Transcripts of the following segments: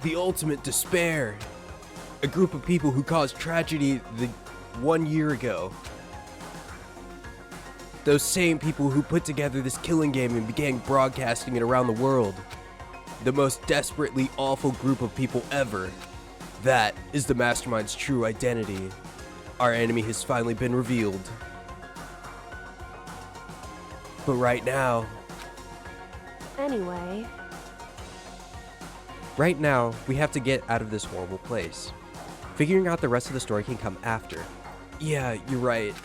The ultimate despair. A group of people who caused tragedy 1 year ago. Those same people who put together this killing game and began broadcasting it around the world. The most desperately awful group of people ever. That is the Mastermind's true identity. Our enemy has finally been revealed. But right now... Anyway... Right now, we have to get out of this horrible place. Figuring out the rest of the story can come after. Yeah, you're right.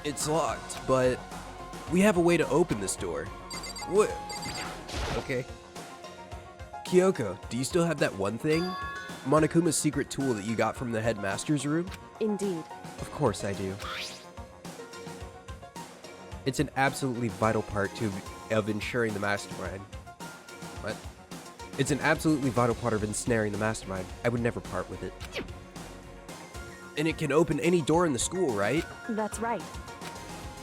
It's locked, but we have a way to open this door. What? Okay. Kyoko, do you still have that one thing? Monokuma's secret tool that you got from the headmaster's room? Indeed. Of course I do. It's an absolutely vital part of ensuring the mastermind. What? It's an absolutely vital part of ensnaring the mastermind. I would never part with it. And it can open any door in the school, right? That's right.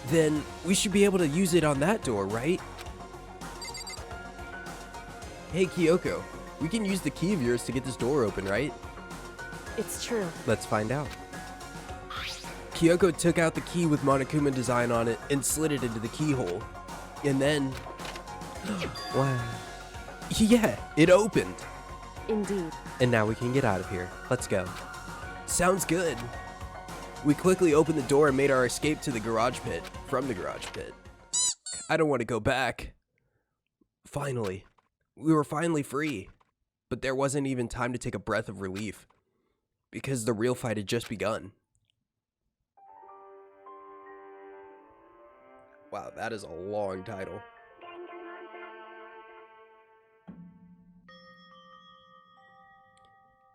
Then we should be able to use it on that door, right? Hey Kyoko, we can use the key of yours to get this door open, right? It's true. Let's find out. Kyoko took out the key with Monokuma design on it and slid it into the keyhole. And then... Wow. Yeah, it opened. Indeed. And now we can get out of here. Let's go. Sounds good. We quickly opened the door and made our escape to the garage pit, from the garage pit. I don't want to go back. Finally. We were finally free. But there wasn't even time to take a breath of relief. Because the real fight had just begun. Wow, that is a long title.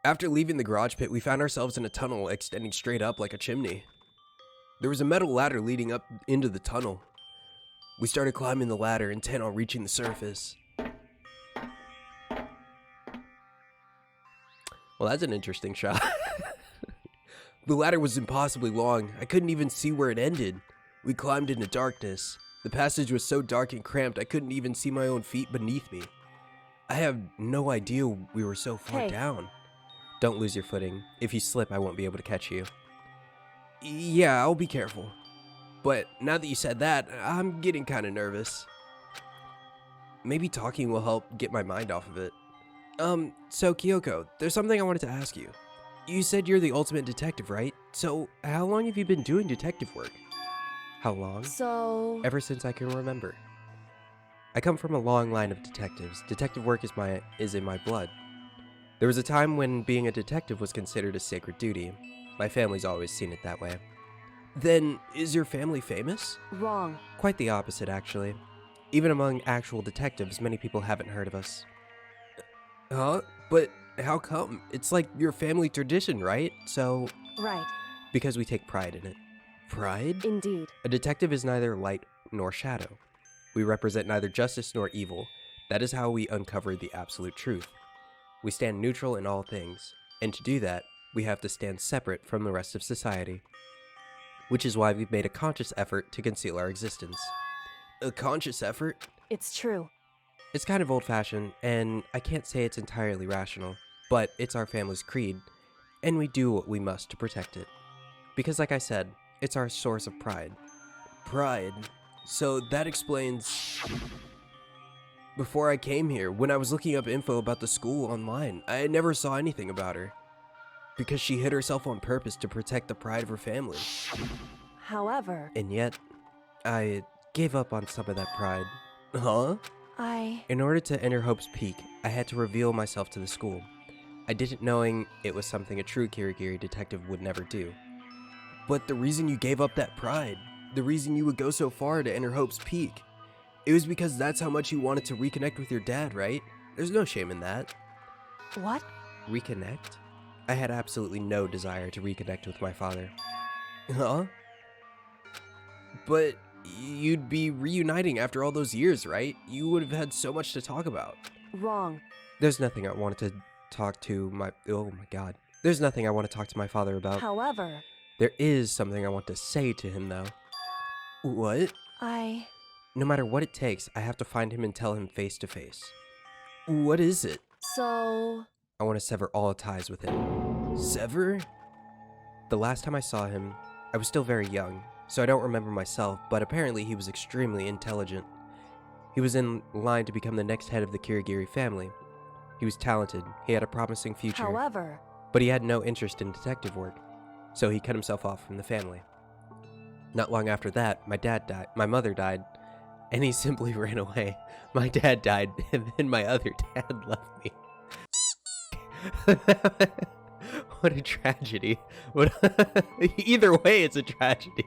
After leaving the garage pit, we found ourselves in a tunnel extending straight up like a chimney. There was a metal ladder leading up into the tunnel. We started climbing the ladder, intent on reaching the surface. Well, that's an interesting shot. The ladder was impossibly long. I couldn't even see where it ended. We climbed into darkness. The passage was so dark and cramped, I couldn't even see my own feet beneath me. I have no idea we were so far down. Don't lose your footing. If you slip, I won't be able to catch you. Yeah, I'll be careful. But now that you said that, I'm getting kind of nervous. Maybe talking will help get my mind off of it. So Kyoko, there's something I wanted to ask you. You said you're the ultimate detective, right? So, how long have you been doing detective work? How long? So... Ever since I can remember. I come from a long line of detectives. Detective work is in my blood. There was a time when being a detective was considered a sacred duty. My family's always seen it that way. Then, is your family famous? Wrong. Quite the opposite, actually. Even among actual detectives, many people haven't heard of us. Huh? But how come? It's like your family tradition, right? So... Right. Because we take pride in it. Pride? Indeed. A detective is neither light nor shadow. We represent neither justice nor evil. That is how we uncover the absolute truth. We stand neutral in all things, and to do that, we have to stand separate from the rest of society. Which is why we've made a conscious effort to conceal our existence. A conscious effort? It's true. It's kind of old-fashioned, and I can't say it's entirely rational, but it's our family's creed, and we do what we must to protect it. Because like I said, it's our source of pride. Pride? So that explains... Before I came here, when I was looking up info about the school online, I never saw anything about her. Because she hid herself on purpose to protect the pride of her family. However... And yet, I gave up on some of that pride. Huh? In order to enter Hope's Peak, I had to reveal myself to the school. I didn't knowing it was something a true Kirigiri detective would never do. But the reason you gave up that pride, the reason you would go so far to enter Hope's Peak, it was because that's how much you wanted to reconnect with your dad, right? There's no shame in that. What? Reconnect? I had absolutely no desire to reconnect with my father. Huh? But you'd be reuniting after all those years, right? You would have had so much to talk about. Wrong. There's nothing I wanted to talk to my... Oh my god. There's nothing I want to talk to my father about. However... There is something I want to say to him, though. What? No matter what it takes, I have to find him and tell him face to face. What is it? So, I want to sever all ties with him. Sever? The last time I saw him, I was still very young, so I don't remember myself, but apparently he was extremely intelligent. He was in line to become the next head of the Kirigiri family. He was talented, he had a promising future, however, but he had no interest in detective work, so he cut himself off from the family. Not long after that, my mother died, and he simply ran away. My dad died, and then my other dad left me. What a tragedy. Either way, it's a tragedy.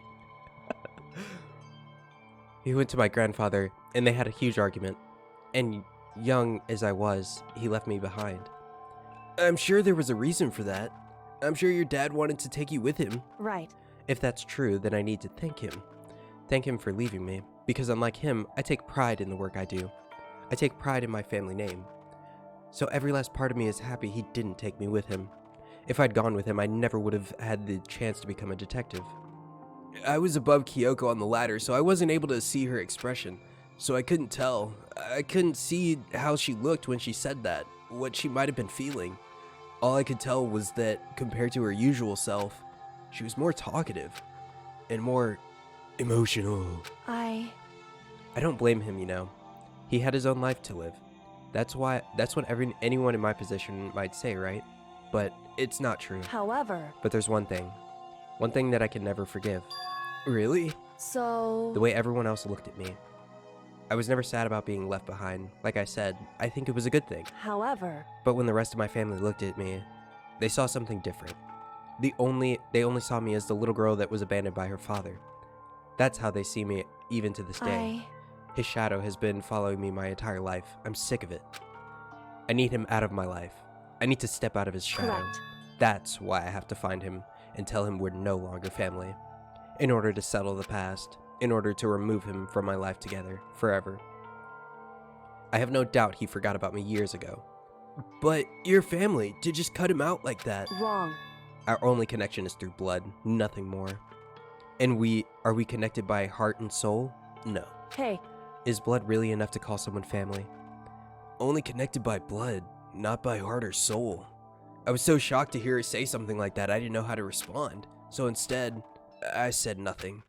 He went to my grandfather, and they had a huge argument. And young as I was, he left me behind. I'm sure there was a reason for that. I'm sure your dad wanted to take you with him. right. If that's true, then I need to thank him. Thank him for leaving me, because unlike him, I take pride in the work I do. I take pride in my family name. So every last part of me is happy he didn't take me with him. If I'd gone with him, I never would have had the chance to become a detective. I was above Kyoko on the ladder, so I wasn't able to see her expression. So I couldn't tell. I couldn't see how she looked when she said that, what she might have been feeling. All I could tell was that, compared to her usual self, she was more talkative and more emotional. I don't blame him, you know. He had his own life to live. That's what anyone in my position might say, right? But it's not true. however, But there's one thing that I can never forgive. Really? so, The way everyone else looked at me. I was never sad about being left behind. Like I said, I think it was a good thing. however, But when the rest of my family looked at me, they saw something different. They only saw me as the little girl that was abandoned by her father. That's how they see me even to this day. His shadow has been following me my entire life. I'm sick of it. I need him out of my life. I need to step out of his shadow. correct. That's why I have to find him and tell him we're no longer family. In order to settle the past. In order to remove him from my life together, forever. I have no doubt he forgot about me years ago. But your family, to just cut him out like that. Wrong. Our only connection is through blood, nothing more. And are we connected by heart and soul? No. Hey, Is blood really enough to call someone family? Only connected by blood, not by heart or soul. I was so shocked to hear her say something like that, I didn't know how to respond. So instead, I said nothing.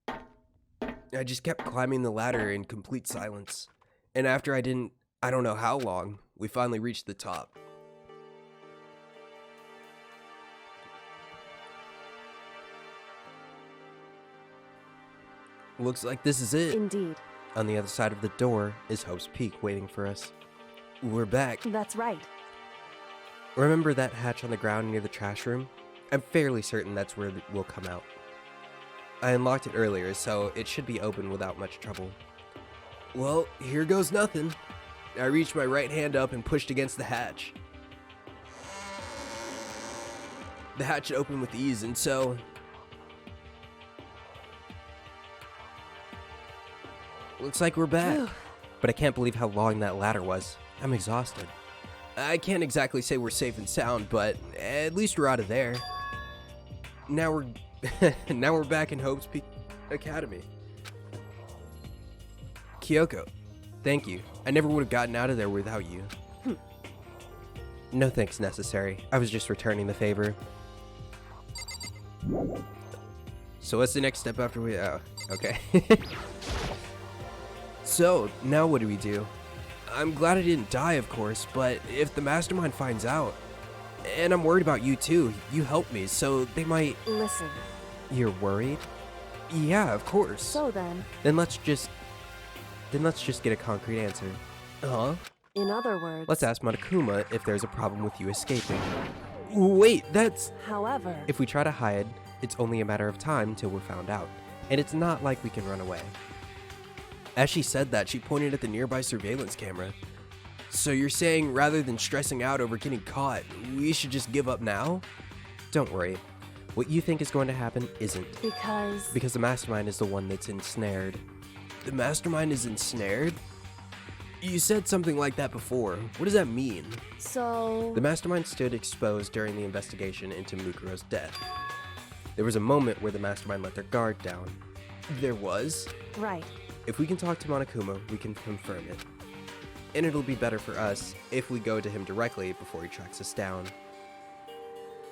I just kept climbing the ladder in complete silence. And after I don't know how long, we finally reached the top. Looks like this is it. indeed. On the other side of the door is Hope's Peak waiting for us. We're back. That's right. Remember that hatch on the ground near the trash room? I'm fairly certain that's where we'll come out. I unlocked it earlier, so it should be open without much trouble. Well, here goes nothing. I reached my right hand up and pushed against the hatch. The hatch opened with ease, and so... Looks like we're back. Phew. But I can't believe how long that ladder was. I'm exhausted. I can't exactly say we're safe and sound, but at least we're out of there. Now we're back in Hope's Peak Academy. Kyoko, thank you. I never would have gotten out of there without you. No thanks necessary. I was just returning the favor. So what's the next step after we... Oh, okay. So, now what do we do? I'm glad I didn't die, of course, but if the mastermind finds out... And I'm worried about you too. You helped me, so they might... Listen. You're worried? Yeah, of course. So then, Then let's just get a concrete answer. Huh? in other words, Let's ask Monokuma if there's a problem with you escaping. Wait, that's... however, If we try to hide, it's only a matter of time till we're found out. And it's not like we can run away. As she said that, she pointed at the nearby surveillance camera. So you're saying rather than stressing out over getting caught, we should just give up now? Don't worry. What you think is going to happen isn't. because The mastermind is the one that's ensnared. The mastermind is ensnared? You said something like that before. What does that mean? so The mastermind stood exposed during the investigation into Mukuro's death. There was a moment where the mastermind let their guard down. There was? Right. If we can talk to Monokuma, we can confirm it. And it'll be better for us if we go to him directly before he tracks us down.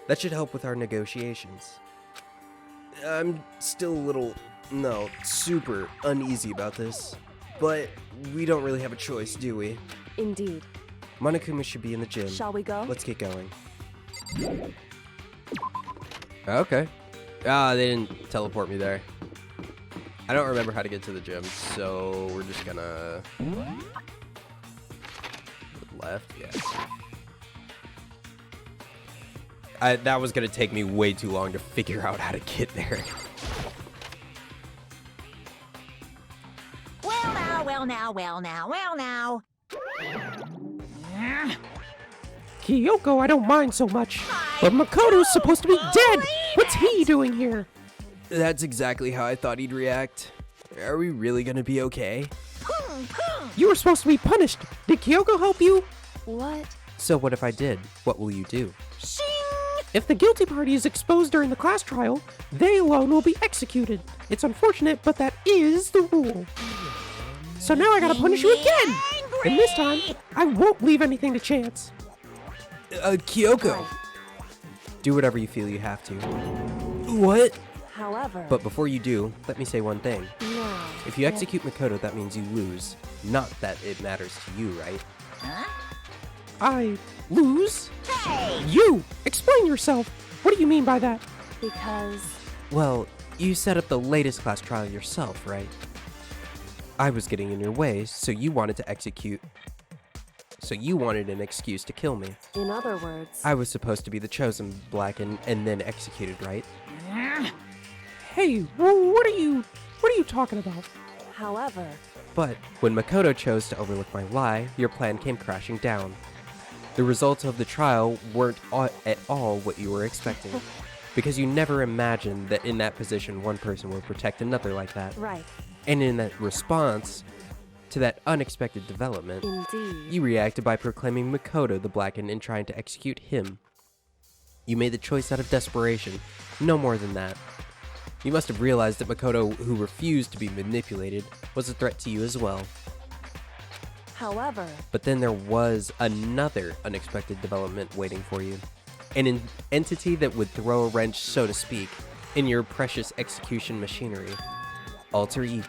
That should help with our negotiations. I'm still a little, super uneasy about this. But we don't really have a choice, do we? Indeed. Monokuma should be in the gym. Shall we go? Let's get going. Okay. They didn't teleport me there. I don't remember how to get to the gym, so we're just gonna... Left? Yeah. That was gonna take me way too long to figure out how to get there. Well now. Kyoko, I don't mind so much, but Makoto's supposed to be dead! What's he doing here? That's exactly how I thought he'd react. Are we really gonna be okay? You were supposed to be punished. Did Kyoko help you? What? So what if I did? What will you do? If the guilty party is exposed during the class trial, they alone will be executed. It's unfortunate, but that is the rule. So now I gotta punish you again! And this time, I won't leave anything to chance. Kyoko! Do whatever you feel you have to. What? However, But before you do, let me say one thing. now, If you execute Makoto, that means you lose. Not that it matters to you, right? I lose? Hey! You! Explain yourself! What do you mean by that? because Well, you set up the latest class trial yourself, right? I was getting in your way, so you wanted to execute... So you wanted an excuse to kill me. in other words, I was supposed to be the chosen black and then executed, right? Hey, what are you talking about? however, But when Makoto chose to overlook my lie, your plan came crashing down. The results of the trial weren't at all what you were expecting. Because you never imagined that in that position one person would protect another like that. right, And in that response to that unexpected development, indeed. you reacted by proclaiming Makoto the Blackened and trying to execute him. You made the choice out of desperation, no more than that. You must have realized that Makoto, who refused to be manipulated, was a threat to you as well. However, But then there was another unexpected development waiting for you. An entity that would throw a wrench, so to speak, in your precious execution machinery. Alter Ego.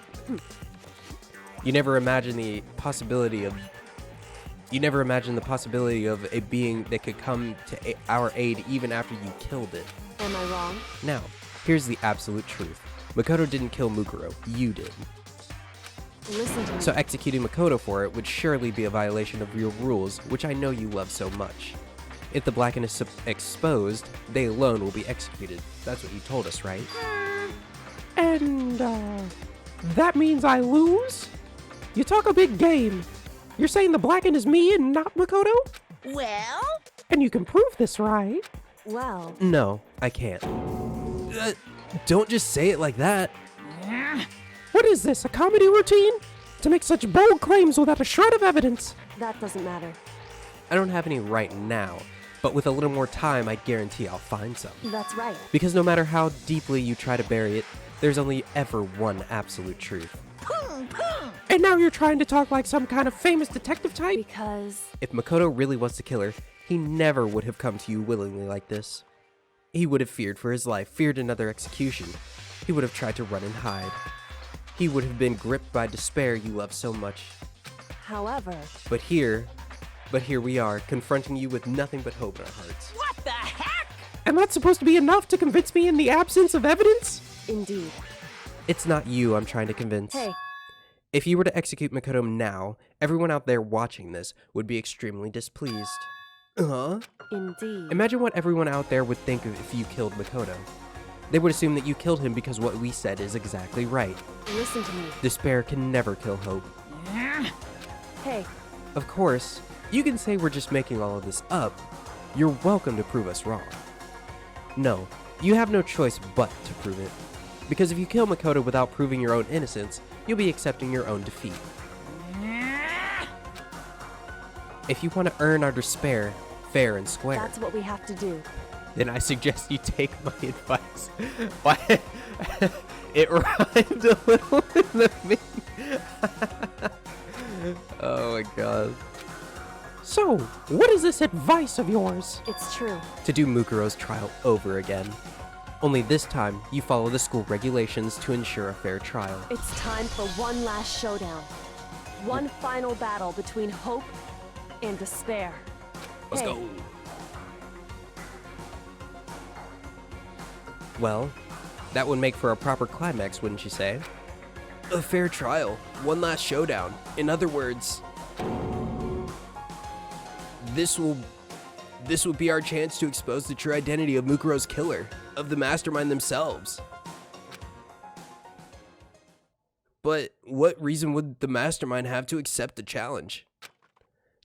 You never imagined the possibility of a being that could come to our aid even after you killed it. am I wrong? Now, here's the absolute truth. Makoto didn't kill Mukuro, you did. Listen to me. So executing Makoto for it would surely be a violation of your rules, which I know you love so much. If the Blackened is exposed, they alone will be executed. That's what you told us, right? And, that means I lose? You talk a big game. You're saying the Blackened is me and not Makoto? Well? And you can prove this, right? Well, No, I can't. Don't just say it like that. What is this, a comedy routine? To make such bold claims without a shred of evidence. that doesn't matter. I don't have any right now, but with a little more time, I guarantee I'll find some. That's right. Because no matter how deeply you try to bury it, there's only ever one absolute truth. And now you're trying to talk like some kind of famous detective type? Because If Makoto really was the killer, he never would have come to you willingly like this. He would have feared for his life, feared another execution. He would have tried to run and hide. He would have been gripped by despair you love so much. however, But here we are, confronting you with nothing but hope in our hearts. What the heck? And that's supposed to be enough to convince me in the absence of evidence? indeed. It's not you I'm trying to convince. Hey, If you were to execute Makoto now, everyone out there watching this would be extremely displeased. Huh? indeed. Imagine what everyone out there would think of if you killed Makoto. They would assume that you killed him because what we said is exactly right. Listen to me. Despair can never kill hope. Hey, Of course, you can say we're just making all of this up. You're welcome to prove us wrong. No, you have no choice but to prove it. Because if you kill Makoto without proving your own innocence, you'll be accepting your own defeat. If you want to earn our despair, fair and square, that's what we have to do. then I suggest you take my advice. Why? It rhymed a little in the beginning. Oh my god. So, what is this advice of yours? It's true. To do Mukuro's trial over again. Only this time, you follow the school regulations to ensure a fair trial. It's time for one last showdown. One final battle between hope and despair. Let's Hey, go. Well, that would make for a proper climax, wouldn't you say? A fair trial. One last showdown. In other words, this will be our chance to expose the true identity of Mukuro's killer, of the mastermind themselves. But what reason would the mastermind have to accept the challenge?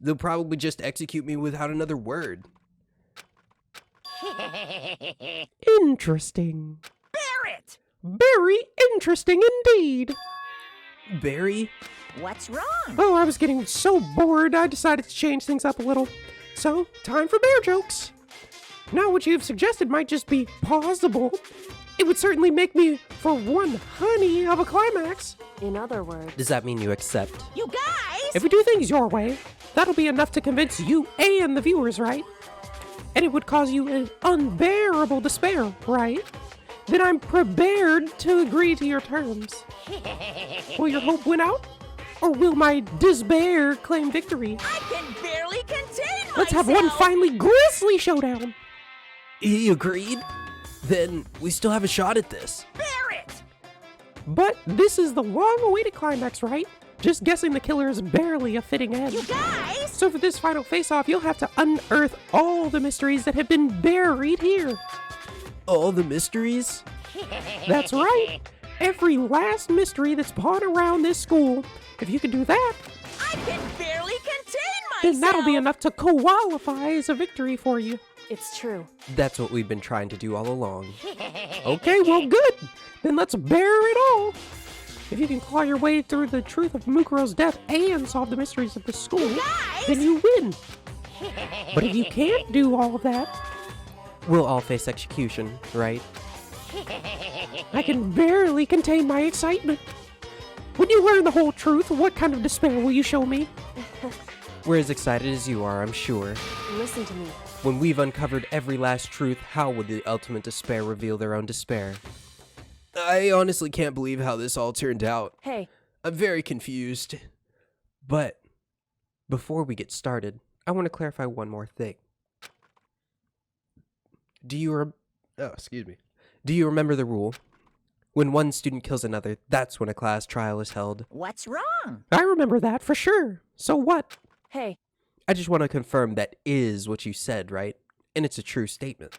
They'll probably just execute me without another word. Interesting. Barrett! Very interesting indeed. Barry? What's wrong? Oh, I was getting so bored, I decided to change things up a little. So, time for bear jokes. Now, what you've suggested might just be plausible. It would certainly make me for one honey of a climax. in other words, Does that mean you accept? You guys! If we do things your way, that'll be enough to convince you and the viewers, right? And it would cause you an unbearable despair, right? Then I'm prepared to agree to your terms. Will your hope win out? Or will my despair claim victory? I can barely contain myself! Let's have one finally grisly showdown. He agreed? Then we still have a shot at this. Barrett! But this is the long-awaited climax, right? Just guessing the killer is barely a fitting end. You guys! So for this final face-off, you'll have to unearth all the mysteries that have been buried here. All the mysteries? That's right. Every last mystery that's pawned around this school. If you can do that, I can barely contain myself! then that'll be enough to qualify as a victory for you. it's true. That's what we've been trying to do all along. Okay, well, good. Then let's bear it all. If you can claw your way through the truth of Mukuro's death and solve the mysteries of the school, then you win. But if you can't do all of that, We'll all face execution, right? I can barely contain my excitement. When you learn the whole truth, what kind of despair will you show me? We're as excited as you are, I'm sure. Listen to me. When we've uncovered every last truth, how will the ultimate despair reveal their own despair? I honestly can't believe how this all turned out. Hey, I'm very confused. But before we get started, I want to clarify one more thing. Do you remember the rule? When one student kills another, that's when a class trial is held. What's wrong? I remember that for sure. So what? hey, I just want to confirm that is what you said, right? And it's a true statement.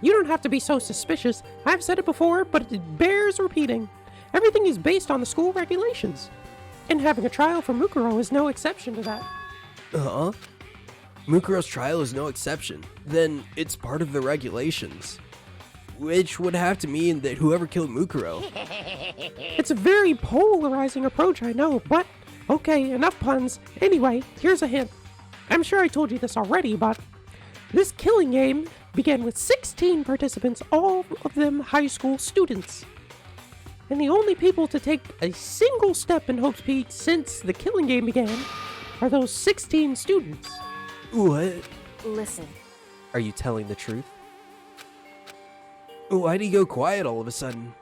You don't have to be so suspicious. I've said it before, but it bears repeating. Everything is based on the school regulations. And having a trial for Mukuro is no exception to that. Huh? Mukuro's trial is no exception. Then it's part of the regulations. Which would have to mean that whoever killed Mukuro. It's a very polarizing approach, I know, but okay, enough puns. Anyway, here's a hint. I'm sure I told you this already, but this killing game began with 16 participants, all of them high school students. And the only people to take a single step in Hope's Peak since the killing game began are those 16 students. What? listen. Are you telling the truth? Why'd he go quiet all of a sudden?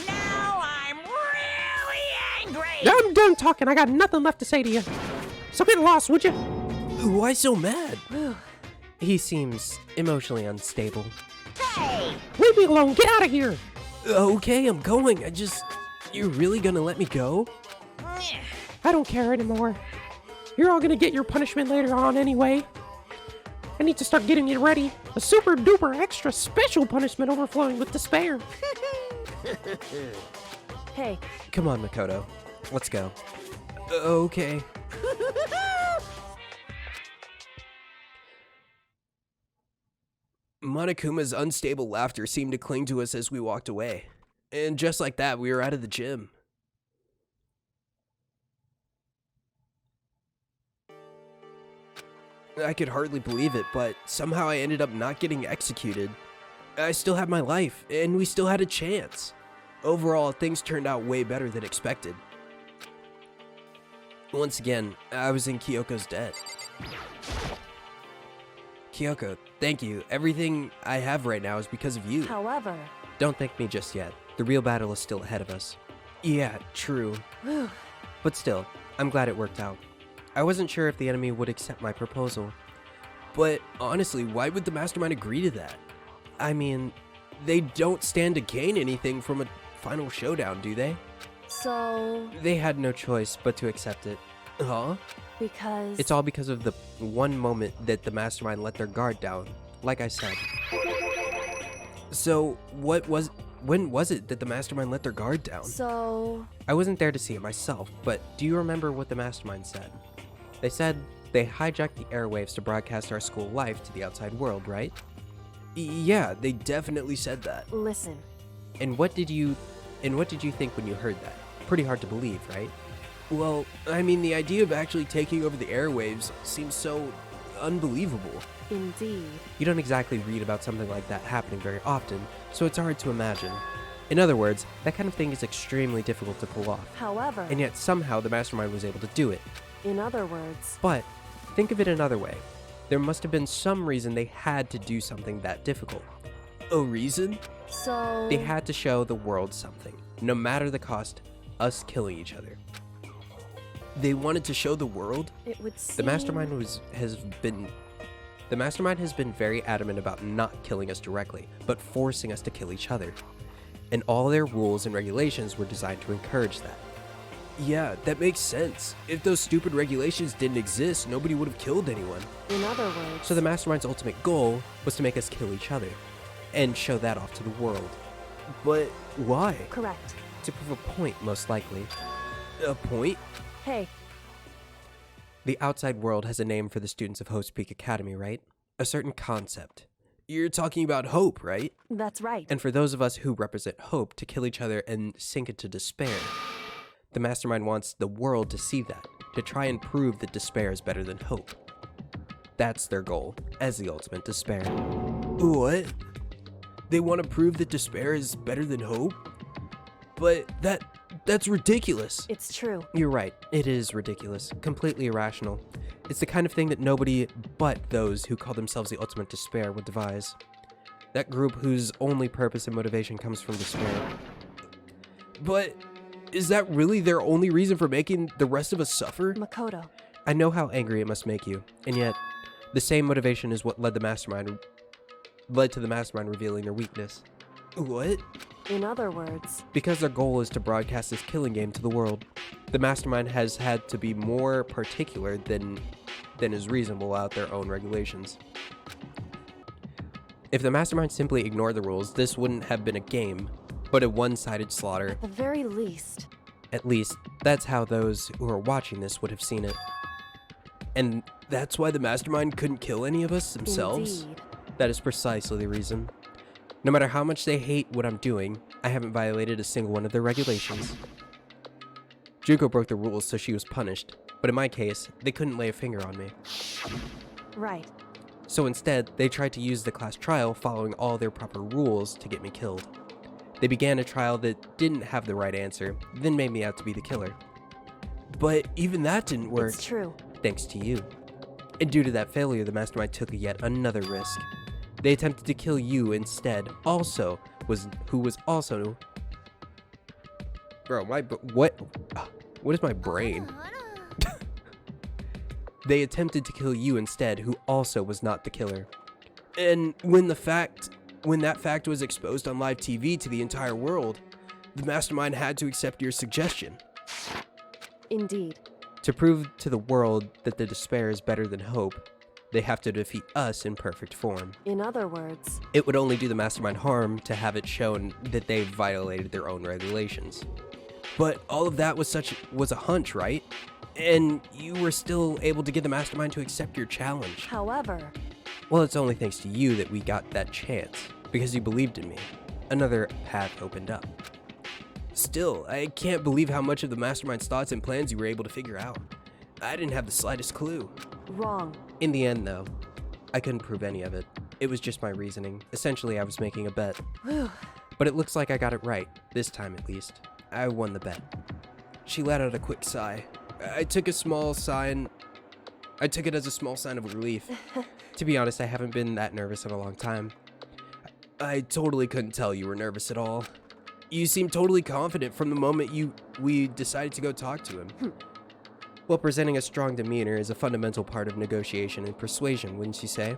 Now I'm really angry! I'm done talking. I got nothing left to say to you. So get lost, would you? Why so mad? He seems emotionally unstable. Hey! Leave me alone. Get out of here. Okay, I'm going. You're really gonna let me go? I don't care anymore. You're all gonna get your punishment later on anyway. I need to start getting it ready. A super duper extra special punishment overflowing with despair. Hey, Come on, Makoto. Let's go. Okay. Monokuma's unstable laughter seemed to cling to us as we walked away. And just like that, we were out of the gym. I could hardly believe it, but somehow I ended up not getting executed. I still had my life, and we still had a chance. Overall, things turned out way better than expected. Once again, I was in Kyoko's debt. Kyoko, thank you. Everything I have right now is because of you. However, Don't thank me just yet. The real battle is still ahead of us. Yeah, true. But still, I'm glad it worked out. I wasn't sure if the enemy would accept my proposal. But honestly, why would the mastermind agree to that? I mean, They don't stand to gain anything from a final showdown, do they? so they had no choice but to accept it. Huh? because It's all because of the one moment that the mastermind let their guard down, like I said. So, when was it that the mastermind let their guard down? so I wasn't there to see it myself, but do you remember what the mastermind said? They said they hijacked the airwaves to broadcast our school life to the outside world, right? Yeah, they definitely said that. listen. And what did you think when you heard that? Pretty hard to believe, right? Well, I mean, the idea of actually taking over the airwaves seems so unbelievable. Indeed. You don't exactly read about something like that happening very often, so it's hard to imagine. In other words, that kind of thing is extremely difficult to pull off. However, And yet somehow the mastermind was able to do it. in other words, But think of it another way. There must have been some reason they had to do something that difficult. A reason? so They had to show the world something, no matter the cost, us killing each other. They wanted to show the world? it would seem The mastermind has been very adamant about not killing us directly, but forcing us to kill each other. And all their rules and regulations were designed to encourage that. Yeah, that makes sense. If those stupid regulations didn't exist, nobody would have killed anyone. in other words. So the mastermind's ultimate goal was to make us kill each other, and show that off to the world. But why? correct. To prove a point, most likely. A point? Hey, The outside world has a name for the students of Hope's Peak Academy, right? A certain concept. You're talking about hope, right? that's right. And for those of us who represent hope to kill each other and sink into despair, the mastermind wants the world to see that, to try and prove that despair is better than hope. That's their goal, as the ultimate despair. What? They want to prove that despair is better than hope? But that's ridiculous. It's true. You're right, it is ridiculous, completely irrational. It's the kind of thing that nobody but those who call themselves the ultimate despair would devise. That group whose only purpose and motivation comes from despair. But is that really their only reason for making the rest of us suffer? Makoto. I know how angry it must make you, and yet, the same motivation is what led to the mastermind revealing their weakness. What? In other words, Because their goal is to broadcast this killing game to the world, the mastermind has had to be more particular than is reasonable without their own regulations. If the mastermind simply ignored the rules, this wouldn't have been a game, but a one-sided slaughter. at the very least, At least, that's how those who are watching this would have seen it. And that's why the mastermind couldn't kill any of us themselves? indeed. That is precisely the reason. No matter how much they hate what I'm doing, I haven't violated a single one of their regulations. Juko broke the rules, so she was punished, but in my case, they couldn't lay a finger on me. Right. So instead, they tried to use the class trial following all their proper rules to get me killed. They began a trial that didn't have the right answer, then made me out to be the killer. But even that didn't work. It's true. Thanks to you. And due to that failure, the mastermind took yet another risk. They attempted to kill you instead, who was also... Bro, what is my brain? They attempted to kill you instead, who also was not the killer. And when that fact was exposed on live TV to the entire world, the mastermind had to accept your suggestion. Indeed. To prove to the world that the despair is better than hope, they have to defeat us in perfect form. In other words, It would only do the mastermind harm to have it shown that they violated their own regulations. But all of that was a hunch, right? And you were still able to get the mastermind to accept your challenge. however, Well, it's only thanks to you that we got that chance, because you believed in me. Another path opened up. Still, I can't believe how much of the mastermind's thoughts and plans you were able to figure out. I didn't have the slightest clue. wrong. In the end, though, I couldn't prove any of it. It was just my reasoning. Essentially, I was making a bet. Whew. But it looks like I got it right, this time at least. I won the bet. She let out a quick sigh. I took it as a small sign of relief. To be honest, I haven't been that nervous in a long time. I totally couldn't tell you were nervous at all. You seemed totally confident from the moment we decided to go talk to him. Well, presenting a strong demeanor is a fundamental part of negotiation and persuasion, wouldn't you say?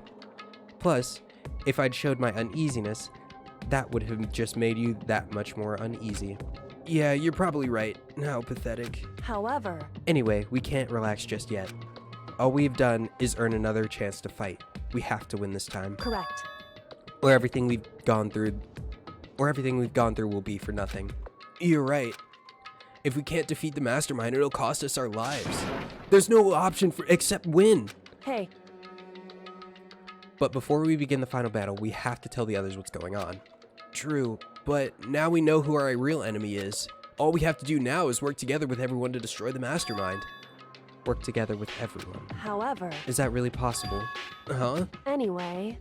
Plus, if I'd showed my uneasiness, that would have just made you that much more uneasy. Yeah, you're probably right. How pathetic. However, Anyway, we can't relax just yet. All we've done is earn another chance to fight. We have to win this time, correct. or everything we've gone through will be for nothing. You're right. If we can't defeat the mastermind, it'll cost us our lives. There's no option except win. Hey, But before we begin the final battle, we have to tell the others what's going on. True, but now we know who our real enemy is. All we have to do now is work together with everyone to destroy the mastermind. Work together with everyone. however, Is that really possible? Huh? anyway,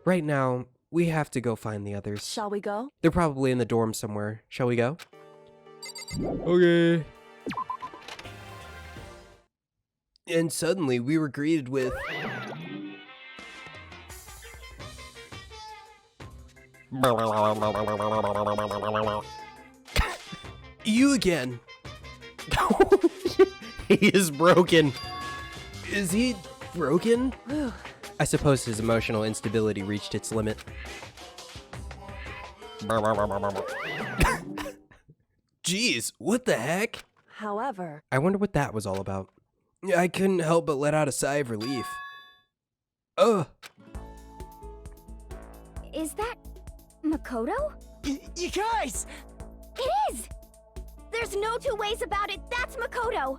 Right now, we have to go find the others. shall we go? They're probably in the dorm somewhere. Shall we go? Okay. And suddenly we were greeted with... You again. He is broken. Is he broken? Whew. I suppose his emotional instability reached its limit. Jeez, what the heck? However, I wonder what that was all about. I couldn't help but let out a sigh of relief. Ugh. Is that Makoto? You guys! It is! There's no two ways about it. That's Makoto.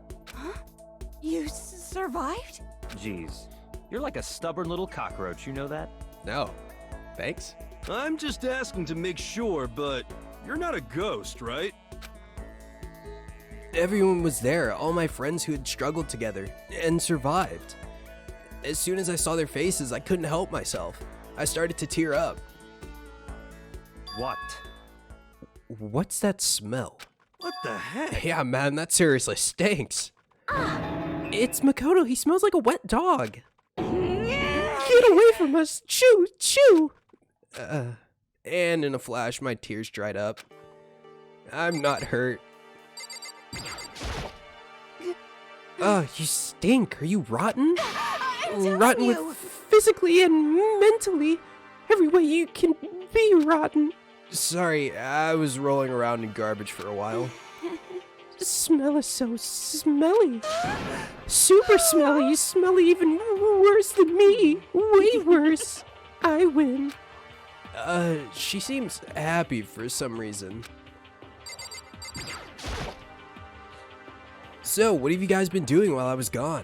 You survived? Jeez, you're like a stubborn little cockroach, you know that? No. Thanks. I'm just asking to make sure, but you're not a ghost, right? Everyone was there, all my friends who had struggled together and survived. As soon as I saw their faces, I couldn't help myself. I started to tear up. What? What's that smell? What the heck? Yeah, man, that seriously stinks. It's Makoto. He smells like a wet dog. Get away from us! Shoo! Shoo! And in a flash, my tears dried up. I'm not hurt. You stink. Are you rotten? Rotten with physically and mentally. Every way you can be rotten. Sorry, I was rolling around in garbage for a while. The smell is so smelly. Super smelly. You smell even worse than me. Way worse. I win. She seems happy for some reason. So, what have you guys been doing while I was gone?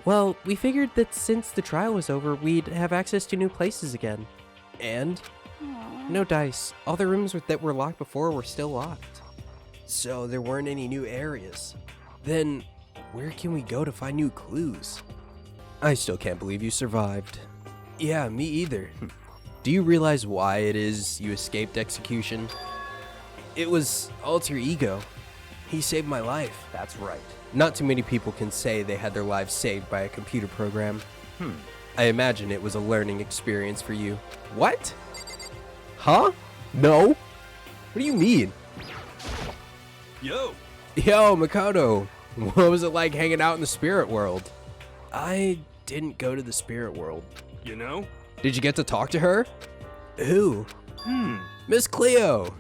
Well, we figured that since the trial was over, we'd have access to new places again. And? No dice. All the rooms that were locked before were still locked. So there weren't any new areas. Then, where can we go to find new clues? I still can't believe you survived. Yeah, me either. Do you realize why it is you escaped execution? It was alter ego. He saved my life. That's right. Not too many people can say they had their lives saved by a computer program. I imagine it was a learning experience for you. What? Huh? No? What do you mean? Yo, Yo, Makoto, what was it like hanging out in the spirit world? I didn't go to the spirit world. you know? Did you get to talk to her? Who? Miss Cleo.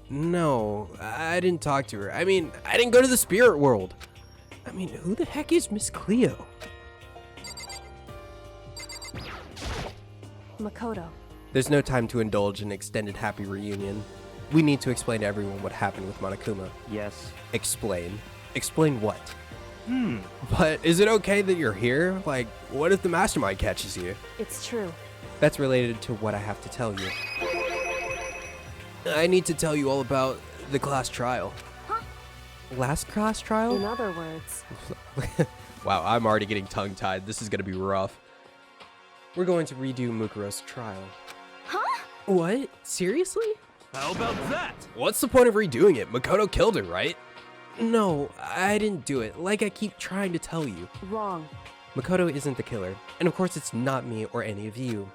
No, I didn't talk to her. I mean, I didn't go to the spirit world. I mean, who the heck is Miss Cleo? Makoto. There's no time to indulge in an extended happy reunion. We need to explain to everyone what happened with Monokuma. Yes. Explain? Explain what? But is it okay that you're here? Like, what if the mastermind catches you? It's true. That's related to what I have to tell you. I need to tell you all about the class trial. Last class In trial? other words, Wow, I'm already getting tongue-tied. This is gonna be rough. We're going to redo Mukuro's trial. Huh? What? Seriously? How about that? What's the point of redoing it? Makoto killed her, right? No, I didn't do it, like I keep trying to tell you. Wrong. Makoto isn't the killer, and of course it's not me or any of you.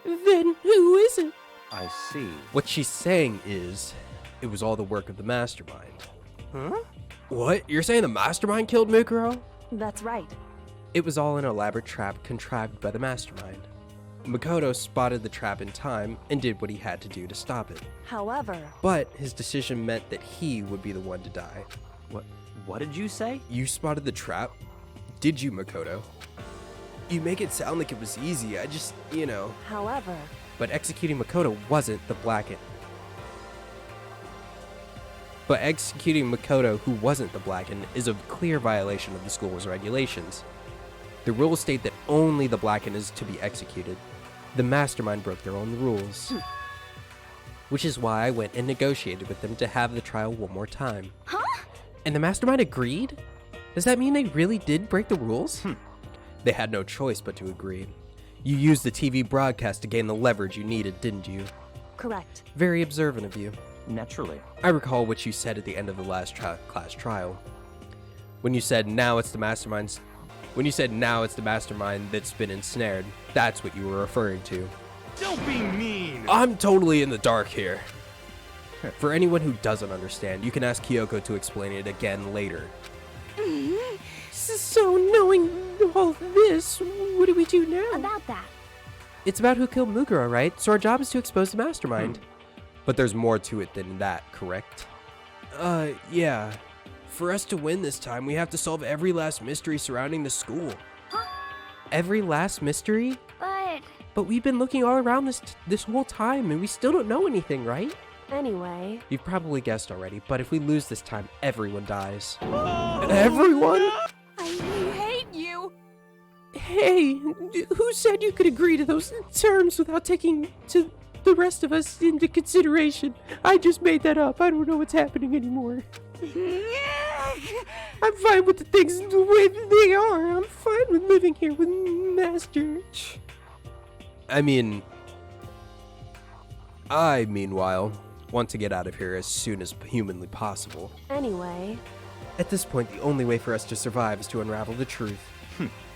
Then who is it? I see. What she's saying is, it was all the work of the mastermind. Huh? What? You're saying the mastermind killed Mukuro? That's right. It was all an elaborate trap contrived by the mastermind. Makoto spotted the trap in time and did what he had to do to stop it. However, But his decision meant that he would be the one to die. What did you say? You spotted the trap? Did you, Makoto? You make it sound like it was easy. I just, however, But executing Makoto wasn't the Blacken. But executing Makoto, who wasn't the Blacken, is a clear violation of the school's regulations. The rules state that only the Blacken is to be executed. The mastermind broke their own rules. Which is why I went and negotiated with them to have the trial one more time. Huh? And the mastermind agreed? Does that mean they really did break the rules? They had no choice but to agree. You used the TV broadcast to gain the leverage you needed, didn't you? correct. Very observant of you. Naturally. I recall what you said at the end of the last class trial. When you said now it's the mastermind that's been ensnared, that's what you were referring to. Don't be mean. I'm totally in the dark here. For anyone who doesn't understand, you can ask Kyoko to explain it again later. So knowing all this, what do we do now? About that. It's about who killed Mukuro, right? So our job is to expose the mastermind. But there's more to it than that, correct? Yeah. For us to win this time, we have to solve every last mystery surrounding the school. Every last mystery? But But we've been looking all around this whole time and we still don't know anything, right? Anyway, You've probably guessed already, but if we lose this time, everyone dies. Everyone? I hate you. Hey, who said you could agree to those terms without taking the rest of us into consideration? I just made that up. I don't know what's happening anymore. I'm fine with the things the way that they are. I'm fine with living here with Master. I meanwhile, want to get out of here as soon as humanly possible. anyway, At this point, the only way for us to survive is to unravel the truth.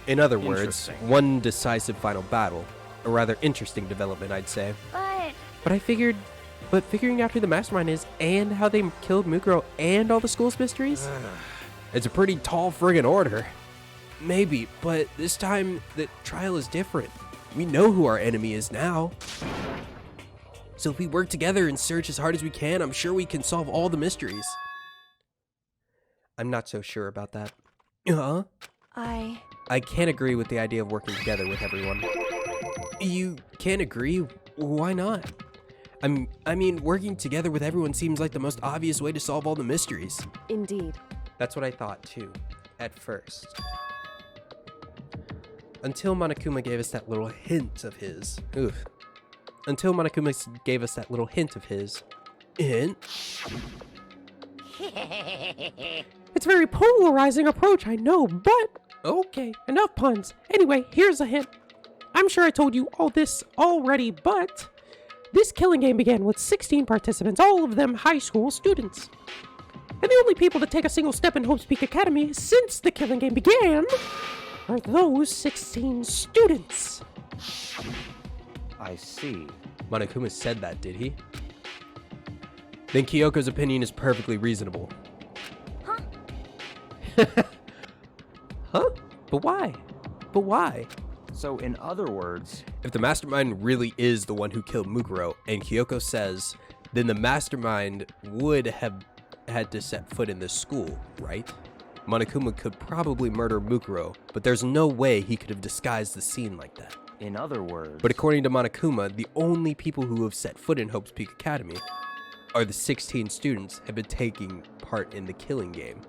In other words, Interesting. one decisive final battle. A rather interesting development, I'd say. but But figuring out who the mastermind is and how they killed Mukuro and all the school's mysteries? It's a pretty tall friggin' order. Maybe, but this time the trial is different. We know who our enemy is now. So if we work together and search as hard as we can, I'm sure we can solve all the mysteries. I'm not so sure about that. Huh? I can't agree with the idea of working together with everyone. You can't agree? Why not? I mean, working together with everyone seems like the most obvious way to solve all the mysteries. indeed. That's what I thought too, at first. Until Monokuma gave us that little hint of his. Until Monokuma gave us that little hint of his. Hint? It's a very polarizing approach, I know, but okay, enough puns. Anyway, here's a hint. I'm sure I told you all this already, but this killing game began with 16 participants, all of them high school students. And the only people to take a single step in Hope's Peak Academy since the killing game began are those 16 students. I see. Monokuma said that, did he? Then Kyoko's opinion is perfectly reasonable. Huh? But why? But why? So, in other words, If the mastermind really is the one who killed Mukuro, and Kyoko says, then the mastermind would have had to set foot in this school, right? Monokuma could probably murder Mukuro, but there's no way he could have disguised the scene like that. in other words. But according to Monokuma, the only people who have set foot in Hope's Peak Academy are the 16 students have been taking part in the killing game.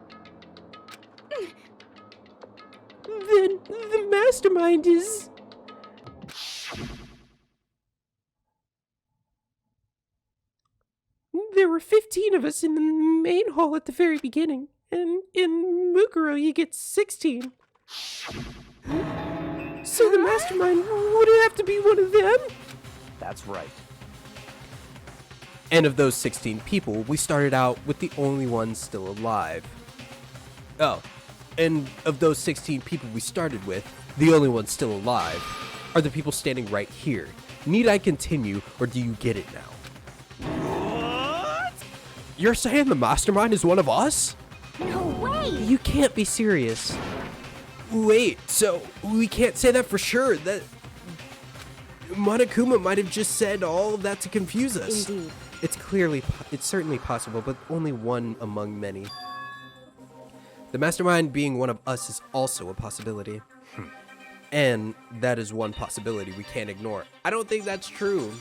Then the mastermind is... There were 15 of us in the main hall at the very beginning, and in Mukuro you get 16. So the mastermind would have to be one of them? That's right. And of those 16 people, we started out with the only ones still alive. Oh, and of those 16 people we started with, the only ones still alive are the people standing right here. Need I continue, or do you get it now? What? You're saying the mastermind is one of us? No way! You can't be serious. Wait, so we can't say that for sure. That Monokuma might have just said all of that to confuse us. Indeed. It's certainly possible, but only one among many. The mastermind being one of us is also a possibility. And that is one possibility we can't ignore. I don't think that's true.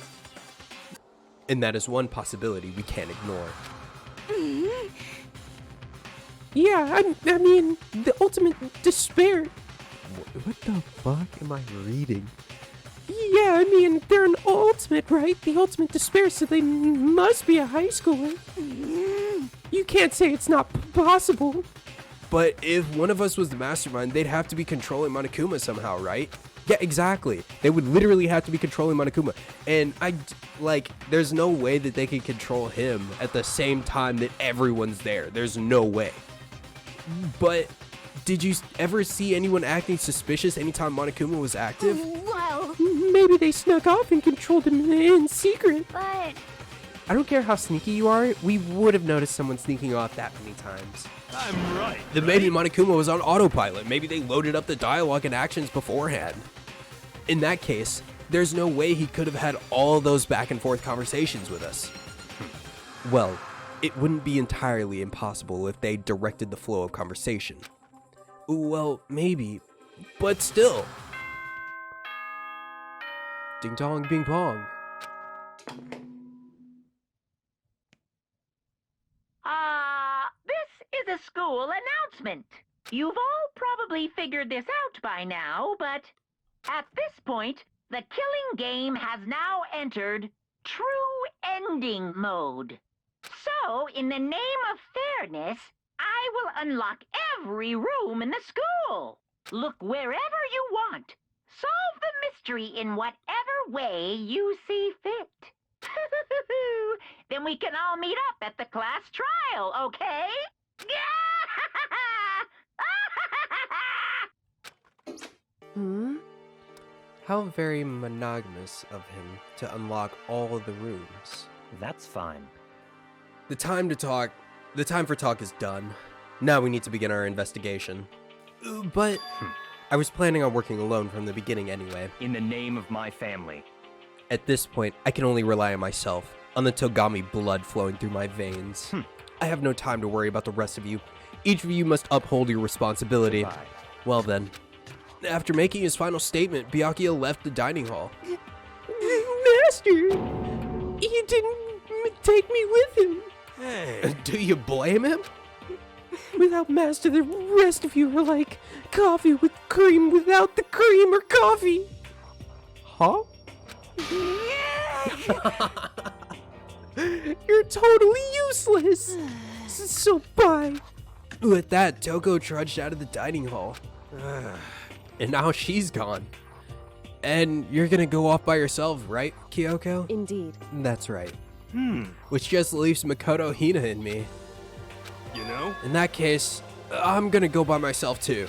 And that is one possibility we can't ignore. Yeah, I mean, the ultimate despair. What the fuck am I reading? Yeah, I mean, they're an ultimate, right? The ultimate despair, so they must be a high schooler. You can't say it's not possible. But if one of us was the mastermind, they'd have to be controlling Monokuma somehow, right? Yeah, exactly. They would literally have to be controlling Monokuma. And there's no way that they could control him at the same time that everyone's there. There's no way. But did you ever see anyone acting suspicious anytime Monokuma was active? Well, Maybe they snuck off and controlled him in secret. but I don't care how sneaky you are, we would have noticed someone sneaking off that many times. I'm right. Maybe Monokuma was on autopilot. Maybe they loaded up the dialogue and actions beforehand. In that case, there's no way he could have had all those back and forth conversations with us. Well, it wouldn't be entirely impossible if they directed the flow of conversation. Well, maybe, but still. Ding dong, bing pong. This is a school announcement. You've all probably figured this out by now, but at this point, the killing game has now entered true ending mode. So, in the name of fairness, I will unlock every room in the school. Look wherever you want. Solve the mystery in whatever way you see fit. Then we can all meet up at the class trial, okay? How very monogamous of him to unlock all the rooms. That's fine. The time for talk is done. Now we need to begin our investigation. But I was planning on working alone from the beginning anyway. In the name of my family. At this point, I can only rely on myself, on the Togami blood flowing through my veins. I have no time to worry about the rest of you. Each of you must uphold your responsibility. Goodbye. Well then. After making his final statement, Byakuya left the dining hall. Master, he didn't take me with him. Hey. Do you blame him? Without Master, the rest of you are like coffee with cream without the cream or coffee. Huh? You're totally useless. So bye. With that, Toko trudged out of the dining hall. And now she's gone. And you're gonna go off by yourself, right, Kyoko? Indeed. That's right. Which just leaves Makoto, Hina, and me. You know? In that case, I'm gonna go by myself too.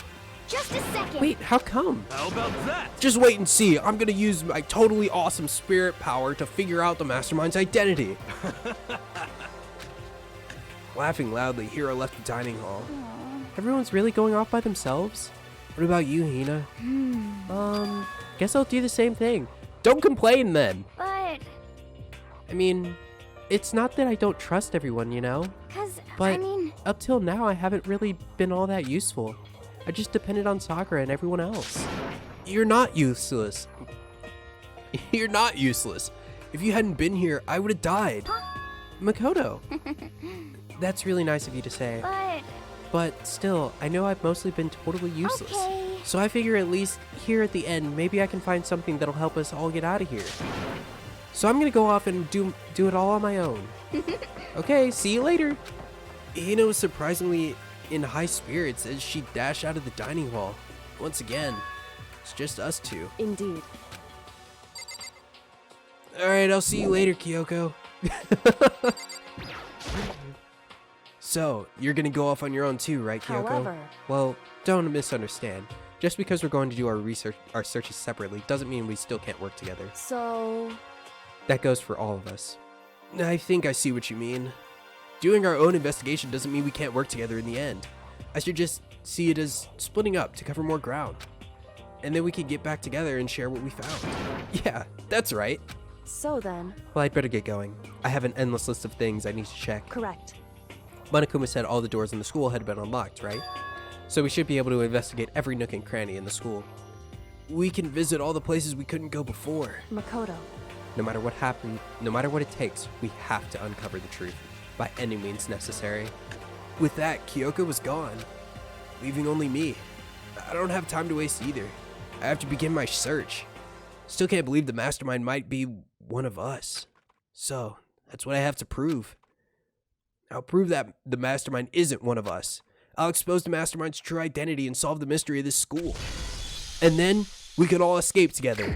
just a second. Wait, how come? How about that? Just wait and see. I'm gonna use my totally awesome spirit power to figure out the mastermind's identity. Laughing loudly, Hiro left the dining hall. Everyone's really going off by themselves? What about you, Hina? Guess I'll do the same thing. Don't complain then. But, I mean, it's not that I don't trust everyone, you know? I But mean, up till now, I haven't really been all that useful. I just depended on Sakura and everyone else. You're not useless. You're not useless. If you hadn't been here, I would have died. Makoto. That's really nice of you to say. But still, I know I've mostly been totally useless. Okay. So I figure at least here at the end, maybe I can find something that'll help us all get out of here. So I'm gonna go off and do it all on my own. Okay, see you later. Hina was surprisingly in high spirits as she dashed out of the dining hall. Once again, It's just us two. Indeed. Alright, I'll see you later, Kyoko. So, you're gonna go off on your own too, right, Kyoko? However- Well, don't misunderstand. Just because we're going to do our searches separately doesn't mean we still can't work together. So, That goes for all of us. I think I see what you mean. Doing our own investigation doesn't mean we can't work together in the end. I should just see it as splitting up to cover more ground. And then we could get back together and share what we found. Yeah, that's right. so then, Well, I'd better get going. I have an endless list of things I need to check. correct. Monokuma said all the doors in the school had been unlocked, right? So we should be able to investigate every nook and cranny in the school. We can visit all the places we couldn't go before. Makoto, No matter what happened, no matter what it takes, we have to uncover the truth, by any means necessary. With that, Kyoko was gone, leaving only me. I don't have time to waste either. I have to begin my search. Still can't believe the mastermind might be one of us. So, that's what I have to prove. I'll prove that the mastermind isn't one of us. I'll expose the mastermind's true identity and solve the mystery of this school. And then, we can all escape together.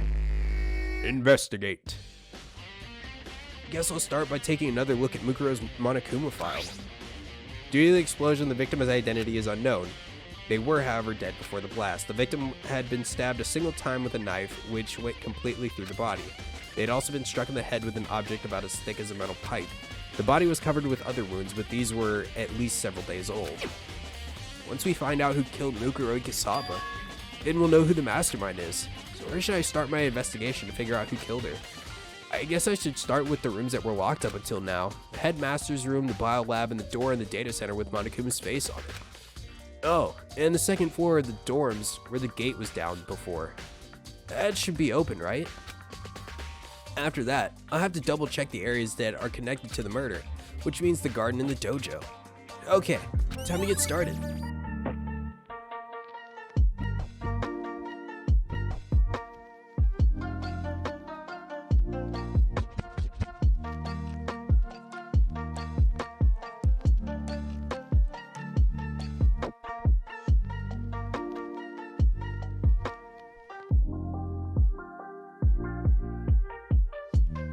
Investigate. Guess I'll start by taking another look at Mukuro's Monokuma file. Due to the explosion, the victim's identity is unknown. They were, however, dead before the blast. The victim had been stabbed a single time with a knife, which went completely through the body. They had also been struck in the head with an object about as thick as a metal pipe. The body was covered with other wounds, but these were at least several days old. Once we find out who killed Mukuro Ikesaba, then we'll know who the mastermind is. So where should I start my investigation to figure out who killed her? I guess I should start with the rooms that were locked up until now. The headmaster's room, the bio lab, and the door in the data center with Monokuma's face on it. Oh, and the second floor of the dorms where the gate was down before. That should be open, right? After that, I'll have to double check the areas that are connected to the murder, which means the garden and the dojo. Okay, time to get started.